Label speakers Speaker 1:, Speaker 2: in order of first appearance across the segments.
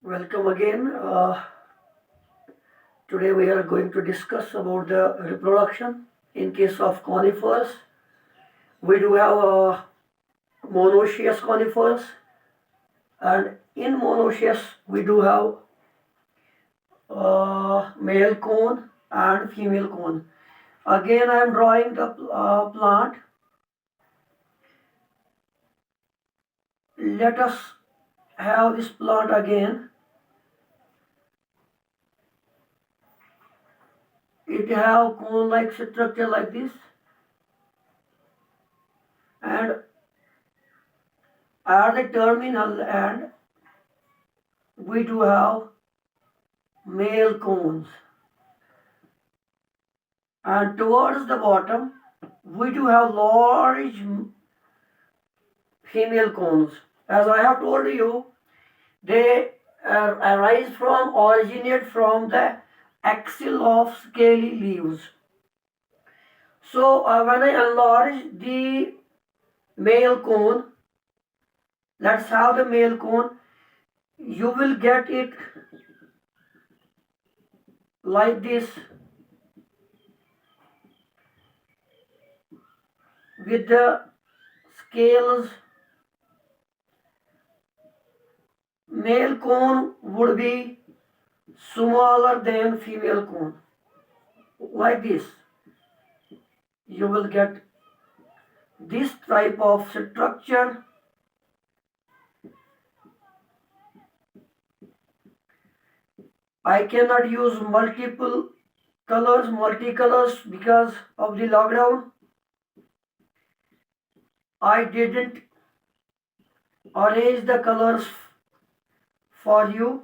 Speaker 1: Welcome again. Today we are going to discuss about the reproduction. In case of conifers, we do have monoecious conifers, and in monoecious we do have male cone and female cone. Again, I am drawing the plant. Let us have this plant again. It have cone-like structure like this, and at the terminal end we do have male cones, and towards the bottom we do have large female cones. As I have told you, they originate from the axil of scaly leaves. So when I enlarge the male cone, let's have the male cone, you will get it like this, with the scales. Male cone would be smaller than female cone, like this. You will get this type of structure. I cannot use multicolors because of the lockdown. I didn't arrange the colors for you.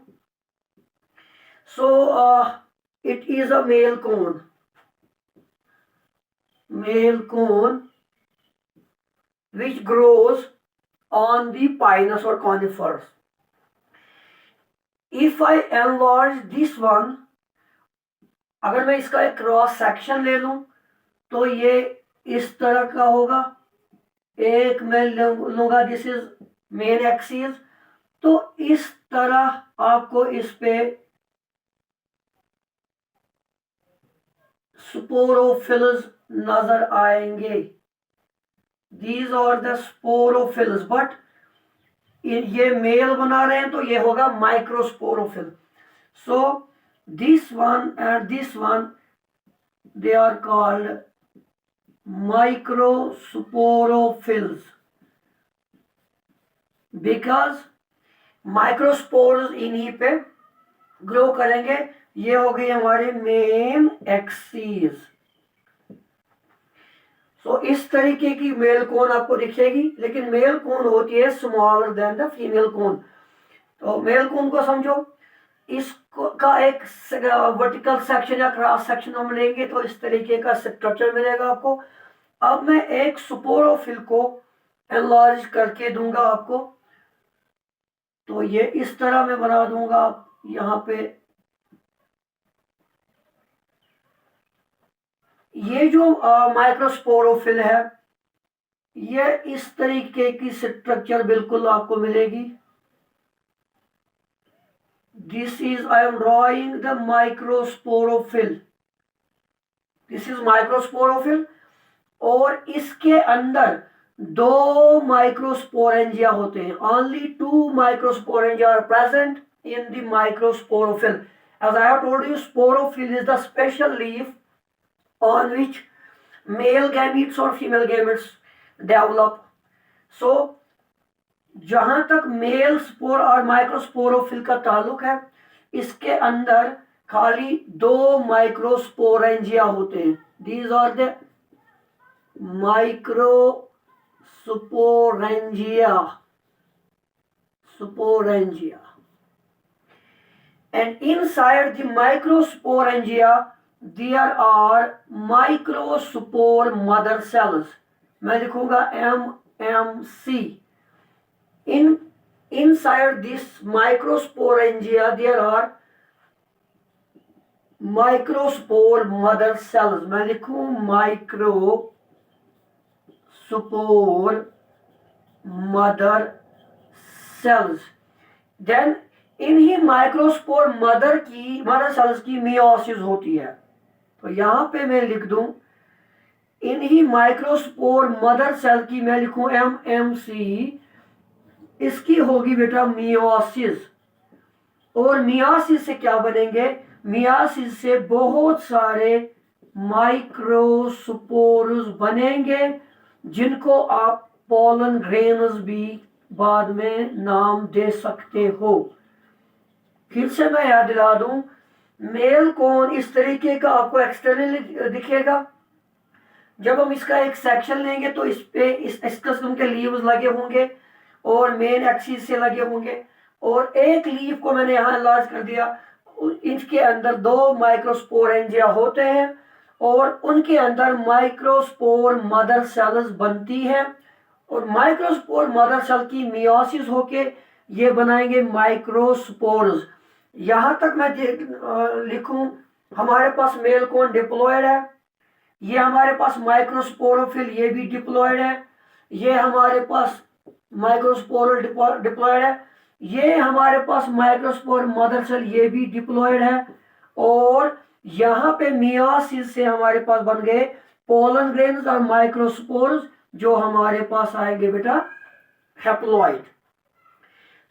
Speaker 1: So it is a male cone which grows on the pinus or conifers. If I enlarge this one, अगर मैं इसका एक cross section ले लूं तो ये इस तरह का होगा. एक मैं लूंगा, दिस इज मेन एक्सिस, तो इस तरह आपको इस पे स्पोरोफिल्स नजर आएंगे. These are the sporophylls, but ये मेल बना रहे हैं तो ये होगा microsporophyll. So this one and this one, they are called microsporophils because microspores इन्हीं पे ग्रो करेंगे. ये हो गई हमारे मेन एक्सिस. सो इस तरीके की मेल कोन आपको दिखेगी, लेकिन मेल कोन होती है smaller than the female cone. तो मेल कोन को समझो, इसका एक वर्टिकल सेक्शन या क्रॉस सेक्शन हम लेंगे तो इस तरीके का स्ट्रक्चर मिलेगा आपको. अब मैं एक स्पोरोफिल को एनलार्ज करके दूंगा आपको, तो ये इस तरह मैं बना दूंगा. यहाँ पे ये जो माइक्रोस्पोरोफिल है, ये इस तरीके की स्ट्रक्चर बिल्कुल आपको मिलेगी. This is, I am drawing the microsporophyll. This is microsporophyll, और इसके अंदर दो माइक्रोस्पोरेंजिया होते हैं. Only 2 microsporangia are present in the microsporophil. As I have told you, sporophil is the special leaf on which male gametes or female gametes develop. So जहां तक male spore और microsporophyll का ताल्लुक है, इसके अंदर खाली 2 माइक्रोस्पोरेंजिया होते हैं. These are the microsporangia. And inside the microsporangia there are microspore mother cells. मैं लिखूंगा MMC. Inside this microsporangia there are microspore mother cells. मैं लिखूं microspore mother cells. Then इन्हीं माइक्रोस्पोर मदर सेल्स की मियोसिस होती है। तो यहां पे मैं लिख दूं, इन्हीं माइक्रोस्पोर मदर सेल की मैं लिखूं MMC, इसकी होगी बेटा मियोसिस। और मियासिस से क्या बनेंगे, मियासिस से बहुत सारे माइक्रोस्पोर्स बनेंगे, जिनको आप पोलन ग्रेन्स भी बाद में नाम दे सकते हो। फिर से मैं याद दिला दूं, मेल कोन इस तरीके का आपको एक्सटर्नली दिखेगा। जब हम इसका एक सेक्शन लेंगे तो इस पे इस किस्म के लीव्स लगे होंगे और मेन एक्सिस से लगे होंगे, और एक लीव को मैंने यहाँ इलाज कर दिया, इनके अंदर 2 माइक्रोस्पोरेंजिया होते हैं और उनके अंदर माइक्रोस्पोर मदर सेल्स बनती है, और माइक्रोस्पोर मदर सेल की मियोसिस होके ये बनाएंगे माइक्रोस्पोर्स। यहां तक मैं लिखूं, हमारे पास मेल कोन डिप्लॉयड है, ये हमारे पास माइक्रोस्पोरोफिल ये भी डिप्लॉयड है, ये हमारे पास माइक्रोस्पोरल डिप्लॉयड है, ये हमारे पास माइक्रोस्पोर मदर सेल ये भी डिप्लॉयड है, और यहाँ पे मियोसिस से हमारे पास बन गए पोलन ग्रेन्स और माइक्रोस्पोर्स, जो हमारे पास आएंगे बेटा हैप्लॉइड।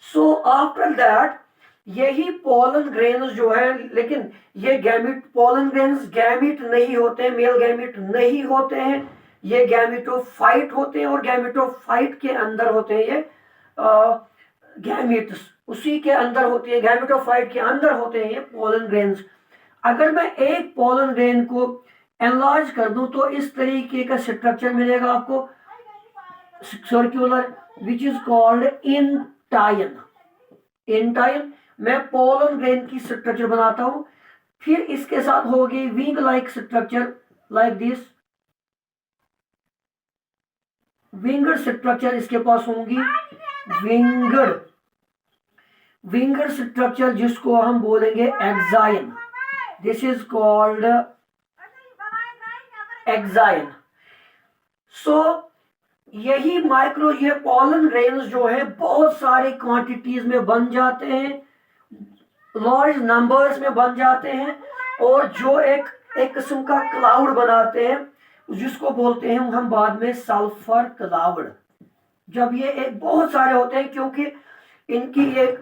Speaker 1: सो आफ्टर दैट यही पोलन ग्रेन्स जो है, लेकिन ये गैमिट पोलन ग्रेन्स गैमिट नहीं होते हैं, मेल गैमिट नहीं होते हैं, ये गैमिटोफाइट होते हैं, और गैमिटोफाइट के अंदर होते हैं ये गैमिट्स, उसी के अंदर होती है, गैमिटोफाइट के अंदर होते हैं ये पोलन ग्रेन्स। अगर मैं एक पोलन ग्रेन को एनलार्ज कर दूं तो इस तरीके का स्ट्रक्चर मिलेगा आपको, circular, which is called intine. Intine मैं पोलन ग्रेन की स्ट्रक्चर बनाता हूं, फिर इसके साथ होगी wing like structure like this, winged structure इसके पास होंगी, विंगड विंगड स्ट्रक्चर जिसको हम बोलेंगे exine, this is called exine. So यही ये पोलन ग्रेन्स जो है बहुत सारी क्वांटिटीज में बन जाते हैं, लार्ज नंबर्स में बन जाते हैं, और जो एक किस्म का क्लाउड बनाते हैं, जिसको बोलते हैं हम बाद में सल्फर क्लाउड। जब ये एक बहुत सारे होते हैं, क्योंकि इनकी एक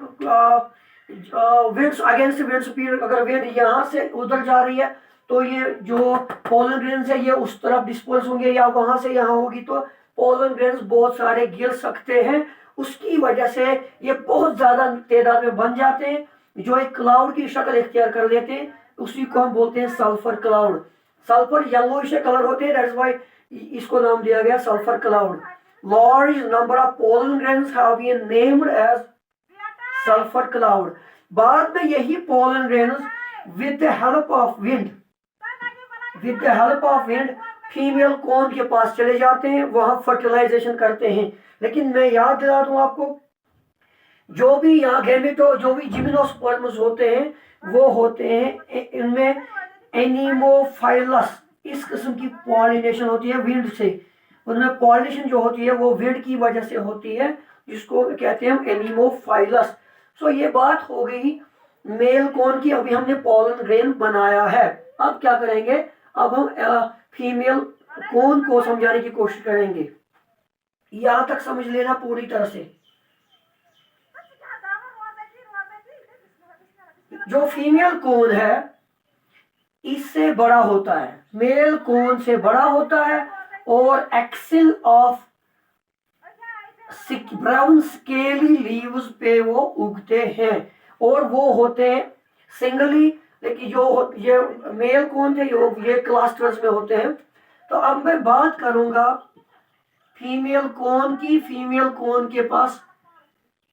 Speaker 1: विंड्स अगेंस्ट विंड स्पीड, अगर विंड यहाँ से उधर जा रही है तो ये जो पोलन ग्रेन्स है ये उस तरफ डिस्पर्स होंगे, या वहां से यहाँ होगी तो पोलन ग्रेन्स बहुत सारे गिर सकते हैं, उसकी वजह से ये बहुत ज्यादा तादाद में बन जाते हैं, जो एक क्लाउड की शक्ल इख्तियार कर लेते हैं, उसी को हम बोलते हैं sulphur cloud. Sulphur yellowish colour होते हैं, दैट्स व्हाई इसको नाम दिया गया sulphur cloud. Large number of pollen grains have been named as sulfur cloud. बाद में यही pollen grains with the help of wind female cone के पास चले जाते हैं, वहां फर्टिलाइजेशन करते हैं। लेकिन मैं याद दिला दूं आपको, जो भी यहाँ जो भी जिम्नोस्पर्म्स होते हैं वो होते हैं इनमें एनीमोफाइलस, इस किस्म की पॉलिनेशन होती है विंड से, उनमें पॉलिनेशन जो होती है वो विंड की वजह से होती है, जिसको कहते हैं हम एनीमोफाइलस। सो ये बात हो गई मेल कोन की, अभी हमने पोलन ग्रेन बनाया है। अब क्या करेंगे, अब हम फीमेल कोन को समझाने की कोशिश करेंगे। यहां तक समझ लेना पूरी तरह से। जो फीमेल कोन है इससे बड़ा होता है, मेल कोन से बड़ा होता है, और axil of brown scaly leaves पे वो उगते हैं, और वो होते हैं सिंगली, लेकिन जो ये मेल कोन थे ये क्लस्टर्स में होते हैं। तो अब मैं बात करूंगा फीमेल कोन की। फीमेल कोन के पास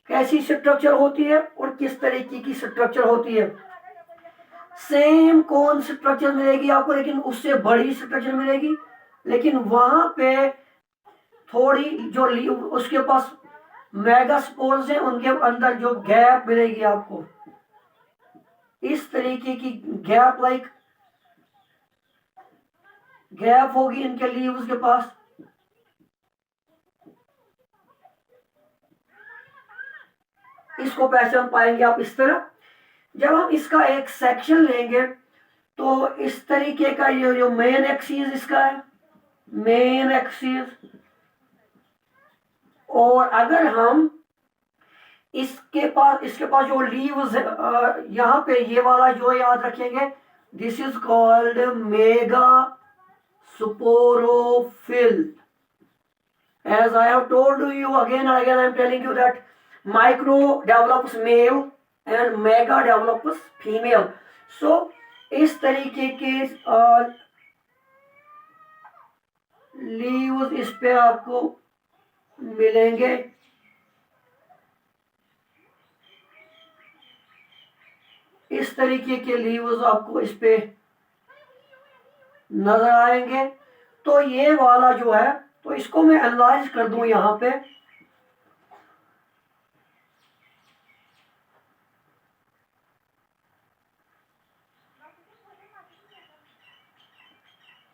Speaker 1: कैसी स्ट्रक्चर होती है और किस तरीके की स्ट्रक्चर होती है। सेम कोन स्ट्रक्चर मिलेगी आपको, लेकिन उससे बड़ी स्ट्रक्चर मिलेगी, लेकिन वहां पे थोड़ी जो उसके पास मेगास्पोर्स हैं उनके अंदर जो गैप मिलेगी आपको, इस तरीके की गैप होगी इनके लीव्स के पास। इसको पहचान पाएंगे आप इस तरह। जब हम इसका एक सेक्शन लेंगे तो इस तरीके का ये जो मेन एक्सिस इसका है, मेन एक्सिस, और अगर हम इसके पास जो लीव्स यहाँ पे ये वाला जो याद रखेंगे, this is called mega sporophyll. As I have told you again and again, I am telling you that micro develops male and mega develops female. So इस तरीके के लीव्स इस पे आपको मिलेंगे। इस तरीके के लीव्स आपको इस पे नजर आएंगे। तो ये वाला जो है, तो इसको मैं एनालाइज कर दूं यहां पे।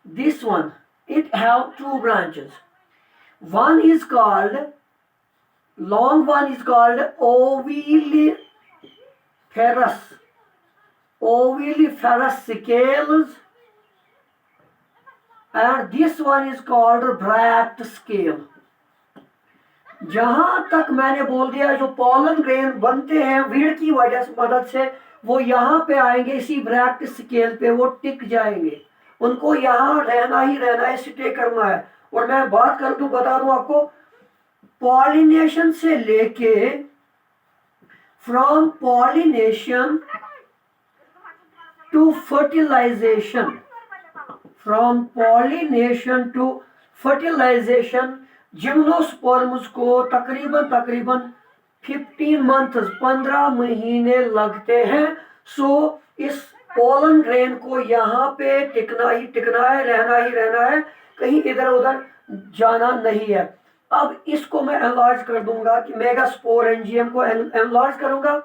Speaker 1: This one, it have two branches. One is called, long one is called oviferous scales, and this one is called bracts scale. जहां तक मैंने बोल दिया, जो पॉलन ग्रेन बनते हैं वीड की वजह से मदद से, वो यहाँ पे आएंगे, इसी ब्रैक्ट स्केल पे वो टिक जाएंगे। उनको यहाँ रहना ही रहना है, स्टे करना है। और मैं बात कर दूं, बता दूं आपको, पॉलिनेशन से लेके, from pollination to fertilisation, from pollination to fertilisation, gymnosperms को तकरीबन 15 मंथ्स, 15 महीने लगते हैं। सो इस पोलन ग्रेन को यहाँ पे टिकना ही टिकना है, रहना ही रहना है, कहीं इधर उधर जाना नहीं है। अब इसको मैं एनालाइज कर दूंगा कि मेगास्पोरेंजियम को एनालाइज करूंगा,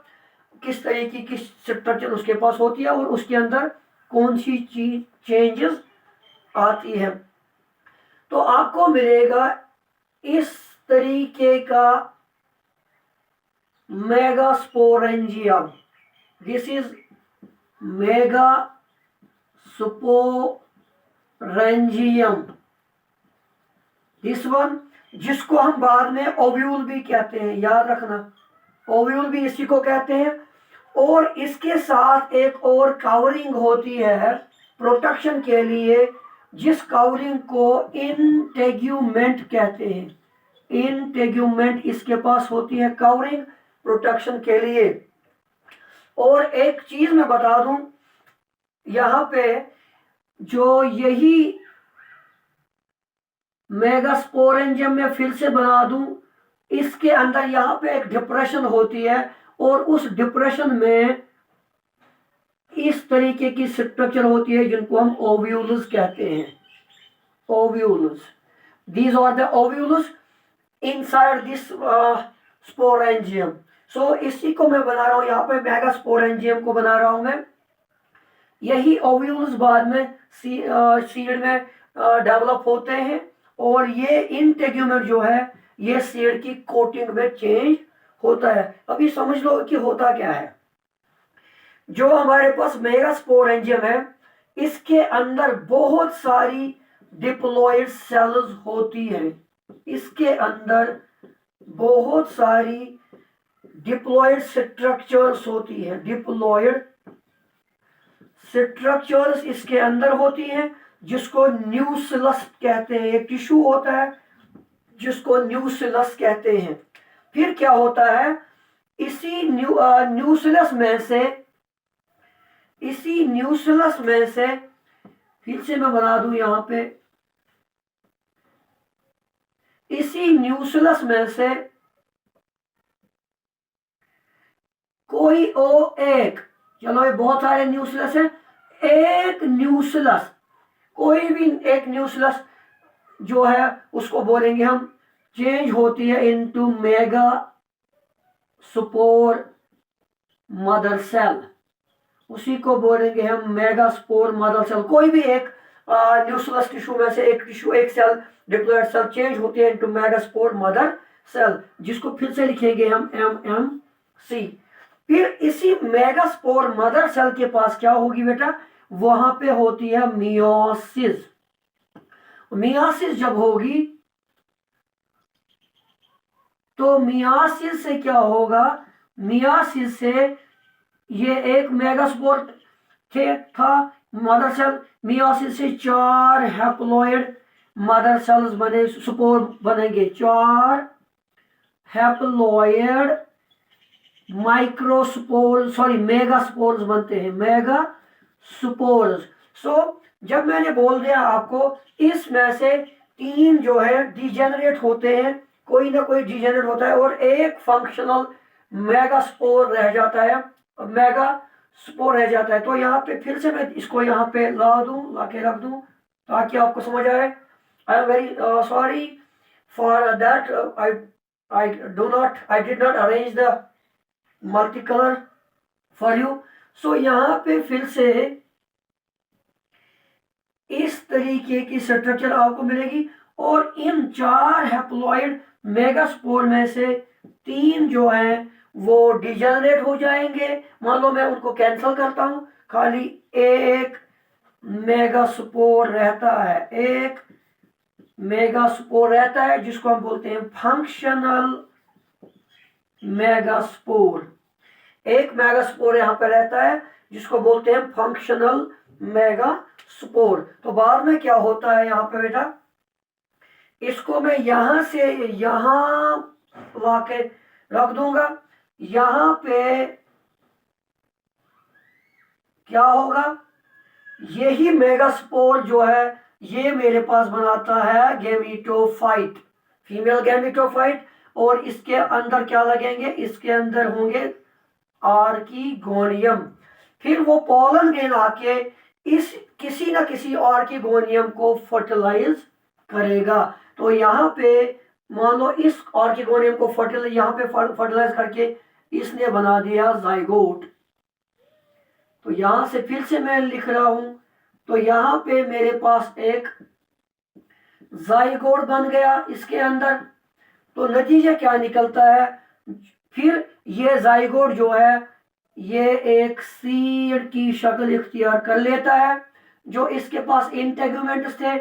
Speaker 1: किस तरीके की स्ट्रक्चर उसके पास होती है और उसके अंदर कौन सी चीज चेंजेस आती है। तो आपको मिलेगा इस तरीके का megasporangium. This is megasporangium, this one, जिसको हम बाद में ओव्यूल भी कहते हैं, याद रखना, ओव्यूल भी इसी को कहते हैं। और इसके साथ एक और कवरिंग होती है प्रोटेक्शन के लिए, जिस कवरिंग को इंटेग्यूमेंट कहते हैं। इंटेग्यूमेंट इसके पास होती है कवरिंग प्रोटेक्शन के लिए। और एक चीज मैं बता दूं, यहां पे जो यही मेगास्पोरेंजियम में फिर से बना दूं, इसके अंदर यहां पे एक डिप्रेशन होती है, और उस डिप्रेशन में इस तरीके की स्ट्रक्चर होती है जिनको हम ओव्यूल्स कहते हैं। Ovules, these are the ovules inside this sporangium. So इसी को मैं बना रहा हूं, यहाँ पे मेगास्पोरेंजियम को बना रहा हूं मैं। यही ओव्यूल्स बाद में सीड में डेवलप होते हैं, और ये इंटेग्यूमेंट जो है ये सीड की कोटिंग में चेंज होता है। अभी समझ लो कि होता क्या है। जो हमारे पास मेगास्पोरेंजियम है, इसके अंदर बहुत सारी डिप्लॉयड सेल्स होती हैं। इसके अंदर बहुत सारी डिप्लॉयड स्ट्रक्चर्स होती हैं, डिप्लॉयड स्ट्रक्चर्स इसके अंदर होती हैं, जिसको न्यूक्लियस कहते हैं। एक टिश्यू होता है जिसको न्यूक्लियस कहते हैं। फिर क्या होता है, इसी न्यूक्लियस में से फिर से मैं बना दूं यहां पे, इसी न्यूक्लियस में से कोई एक, चलो ये बहुत सारे न्यूक्लियस है, एक न्यूक्लियस, कोई भी एक न्यूक्लियस जो है उसको बोलेंगे हम, चेंज होती है into megaspore mother cell, उसी को बोलेंगे हम मेगा स्पोर मदर सेल। कोई भी एक न्यूक्लियस टिश्यू में से एक टिश्यू, एक सेल, डिप्लॉयड सेल चेंज होती है into megaspore mother cell, जिसको फिर से लिखेंगे हम MM सी। फिर इसी मेगास्पोर मदर सेल के पास क्या होगी बेटा, वहां पे होती है मियोसिस। मियोसिस जब होगी तो मियोसिस से क्या होगा, मियोसिस से ये एक मेगास्पोर था मदर सेल, मियोसिस से 4 हैप्लॉइड मदर सेल्स बने, स्पोर बनेंगे 4 हैप्लॉइड माइक्रोस्पोर सॉरी मेगास्पोर्स बनते हैं, मेगास्पोर्स। सो जब मैंने बोल दिया आपको इसमें से 3 जो है डिजेनरेट होते हैं, कोई ना कोई डिजेनरेट होता है और एक फंक्शनल मेगास्पोर रह जाता है, मेगास्पोर रह जाता है। तो यहाँ पे फिर से मैं इसको यहाँ पे ला के रख दूं ताकि आपको समझ आए। I am very sorry for that, I did not arrange the multi colour for you. So यहाँ पे फिर से इस तरीके की स्ट्रक्चर आपको मिलेगी और इन 4 हैप्लॉइड मेगास्पोर में से 3 जो हैं वो डिजेनरेट हो जाएंगे। मान लो मैं उनको कैंसिल करता हूं, खाली एक मेगास्पोर रहता है, एक मेगास्पोर रहता है जिसको हम बोलते हैं फंक्शनल मेगास्पोर। एक मेगास्पोर यहां पर रहता है जिसको बोलते हैं फंक्शनल मेगास्पोर। तो बाद में क्या होता है यहाँ पे बेटा, इसको मैं यहां से यहां लाके रख दूंगा। यहां पे क्या होगा, यही मेगास्पोर जो है ये मेरे पास बनाता है गैमेटोफाइट, फीमेल गैमेटोफाइट। और इसके अंदर क्या लगेंगे, इसके अंदर होंगे आर्किगोनियम। फिर वो पोलन ग्रेन आके इस किसी ना किसी आर्किगोनियम को फर्टिलाइज करेगा। तो यहाँ पे मान लो इस आर्किगोनियम को यहाँ पे फर्टिलाइज करके इसने बना दिया जाइगोट। तो यहां से फिर से मैं लिख रहा हूं, तो यहाँ पे मेरे पास एक जाइगोट बन गया इसके अंदर। तो नतीजा क्या निकलता है, फिर ये जाइगोट जो है ये एक सीड की शक्ल इख्तियार कर लेता है। जो इसके पास इंटेगुमेंट्स थे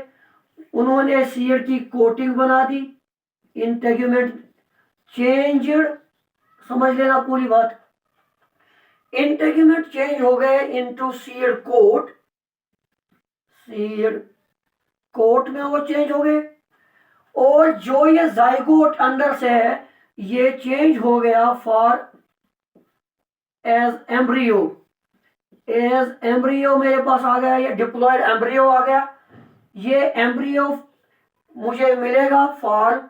Speaker 1: उन्होंने सीड की कोटिंग बना दी, इंटेगुमेंट चेंज्ड, समझ लेना पूरी बात। इंटेगुमेंट चेंज हो गए into seed coat, seed coat में वो चेंज हो गए। और जो ये जाइगोट अंदर से है ये चेंज हो गया for as embryo. As embryo मेरे पास आ गया, ये डिप्लॉयड एम्ब्रियो आ गया। ये एम्ब्रियो मुझे मिलेगा फॉर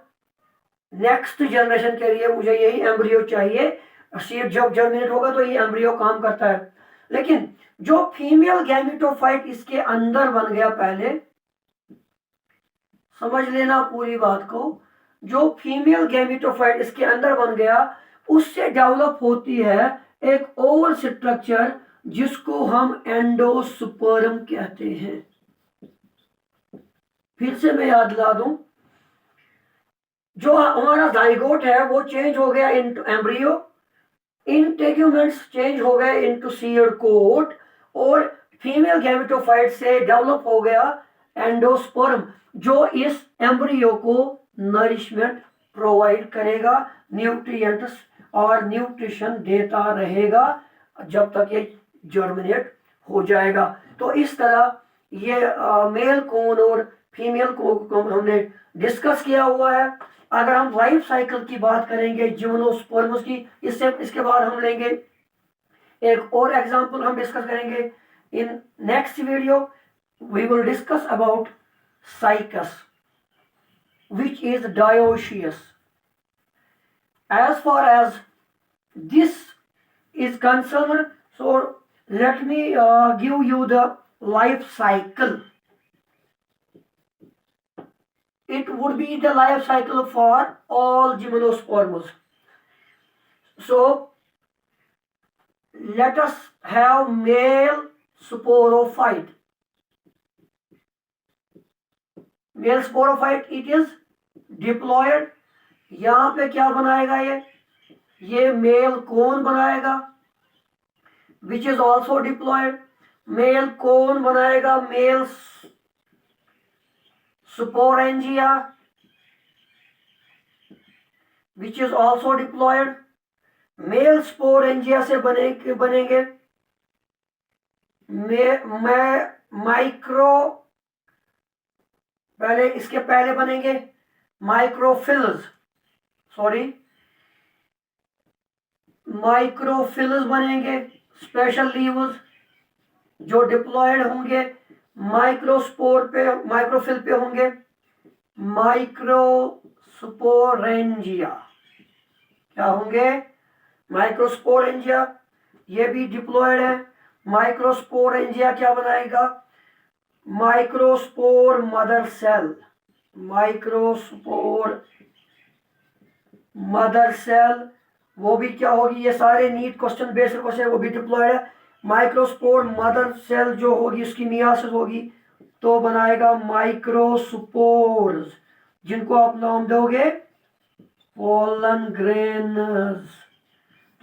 Speaker 1: नेक्स्ट जनरेशन के लिए, मुझे यही एम्ब्रियो चाहिए। सीड जब जर्मिनेट होगा तो ये एम्ब्रियो काम करता है। लेकिन जो फीमेल गैमेटोफाइट इसके अंदर बन गया, पहले समझ लेना पूरी बात को, जो फीमेल गैमेटोफाइट इसके अंदर बन गया उससे डेवलप होती है एक और स्ट्रक्चर जिसको हम एंडोस्पर्म कहते हैं। फिर से मैं याद दिला दूं, जो हमारा जाइगोट है वो चेंज हो गया इनटू एम्ब्रियो, इंटेग्यूमेंट्स चेंज हो गए इनटू सीड कोट, और फीमेल गैमेटोफाइट से डेवलप हो गया एंडोस्पर्म जो इस एम्ब्रियो को नरिशमेंट प्रोवाइड करेगा, न्यूट्रिएंट्स और न्यूट्रिशन देता रहेगा जब तक ये जर्मिनेट हो जाएगा। तो इस तरह ये मेल कोन और फीमेल को हमने डिस्कस किया हुआ है। अगर हम लाइफ साइकिल की बात करेंगे जिम्नोस्पर्म्स की, इसके बाद हम लेंगे एक और एग्जांपल हम डिस्कस करेंगे। In next video we will discuss about Cycas which is dioecious. As far as this is concerned, so let me give you the life cycle. It would be the life cycle for all gymnosperms. So let us have male sporophyte. Male sporophyte, it is diploid. यहां पे क्या बनाएगा, ये ये male कौन बनाएगा, which is also diploid. Male कौन बनाएगा, male sporangia which is also diploid. Male sporangia से बनेंगे माइक्रो, पहले इसके पहले बनेंगे माइक्रोफिल्स, सॉरी माइक्रोफिल्स बनेंगे, स्पेशल लीव्स जो डिप्लॉयड होंगे माइक्रोस्पोर पे, माइक्रोफिल पे होंगे माइक्रोस्पोरेंजिया, क्या होंगे, माइक्रोस्पोरेंजिया, ये भी डिप्लॉयड है। माइक्रोस्पोरेंजिया क्या बनाएगा, microspore mother cell, microspore mother cell वो भी क्या होगी, ये सारे नीट क्वेश्चन बेस्ड क्वेश्चन, वो भी डिप्लॉयड है। माइक्रोस्पोर मदर सेल जो होगी उसकी मियासिस होगी तो बनाएगा माइक्रोस्पोर्स, जिनको आप नाम दोगे पोलन ग्रेन्स।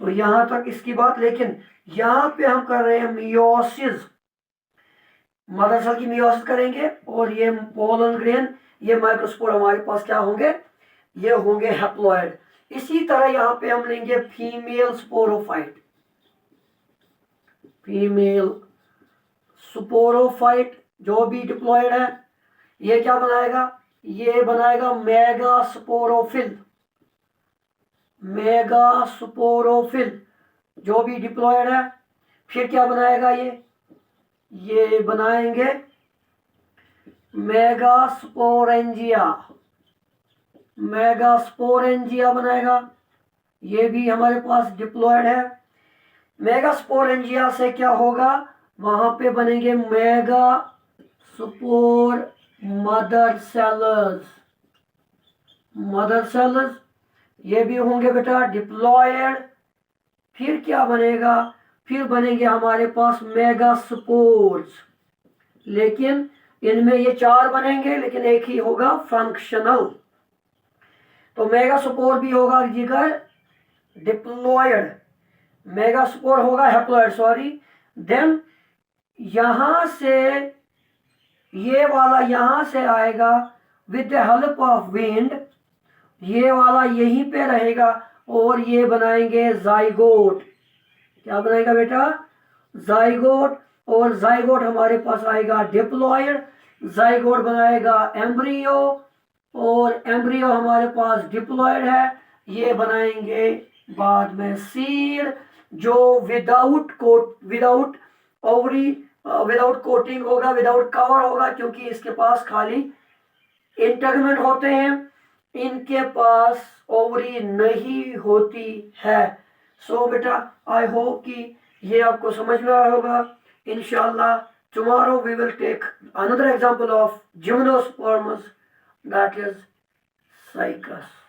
Speaker 1: तो यहां तक इसकी बात, लेकिन यहां पे हम कर रहे हैं मियोसिस, मदर सेल की मियोसिस करेंगे और ये पोलन ग्रेन, ये माइक्रोस्पोर हमारे पास क्या होंगे, ये होंगे हैप्लॉयड। इसी तरह यहां पे हम लेंगे फीमेल स्पोरोफाइट, फीमेल स्पोरोफाइट जो भी डिप्लॉयड है, ये क्या बनाएगा, ये बनाएगा मेगा स्पोरोफिल, मेगा स्पोरोफिल जो भी डिप्लॉयड है। फिर क्या बनाएगा, ये बनाएंगे मेगा स्पोरेंजिया, मेगा स्पोरेंजिया बनाएगा, ये भी हमारे पास डिप्लॉयड है। मेगा स्पोरेंजिया से क्या होगा, वहां पे बनेंगे mega spore mother cells, mother cells ये भी होंगे बेटा डिप्लॉयड। फिर क्या बनेगा, फिर बनेंगे हमारे पास मेगा स्पोर्स, लेकिन इनमें ये 4 बनेंगे लेकिन एक ही होगा फंक्शनल। तो मेगा स्पोर भी होगा जिगर डिप्लॉयड, मेगा स्पोर होगा हैप्लॉयड, सॉरी। देन यहां से ये वाला यहां से आएगा with the help of wind, ये वाला यहीं पे रहेगा और ये बनाएंगे जाइगोट, क्या बनाएगा बेटा, जाइगोट। और जाइगोट हमारे पास आएगा डिप्लॉयड, जाइगोट बनाएगा एम्ब्रियो और एम्ब्रियो हमारे पास डिप्लॉयड है, ये बनाएंगे बाद में सीड जो without coat, without ovary, without coating होगा, विदाउट कवर होगा, क्योंकि इसके पास खाली इंटेगमेंट होते हैं, इनके पास ओवरी नहीं होती है। सो बेटा आई होप कि ये आपको समझ में आया होगा। इंशाल्लाह tomorrow we will take another example of gymnosperms, that is cycas.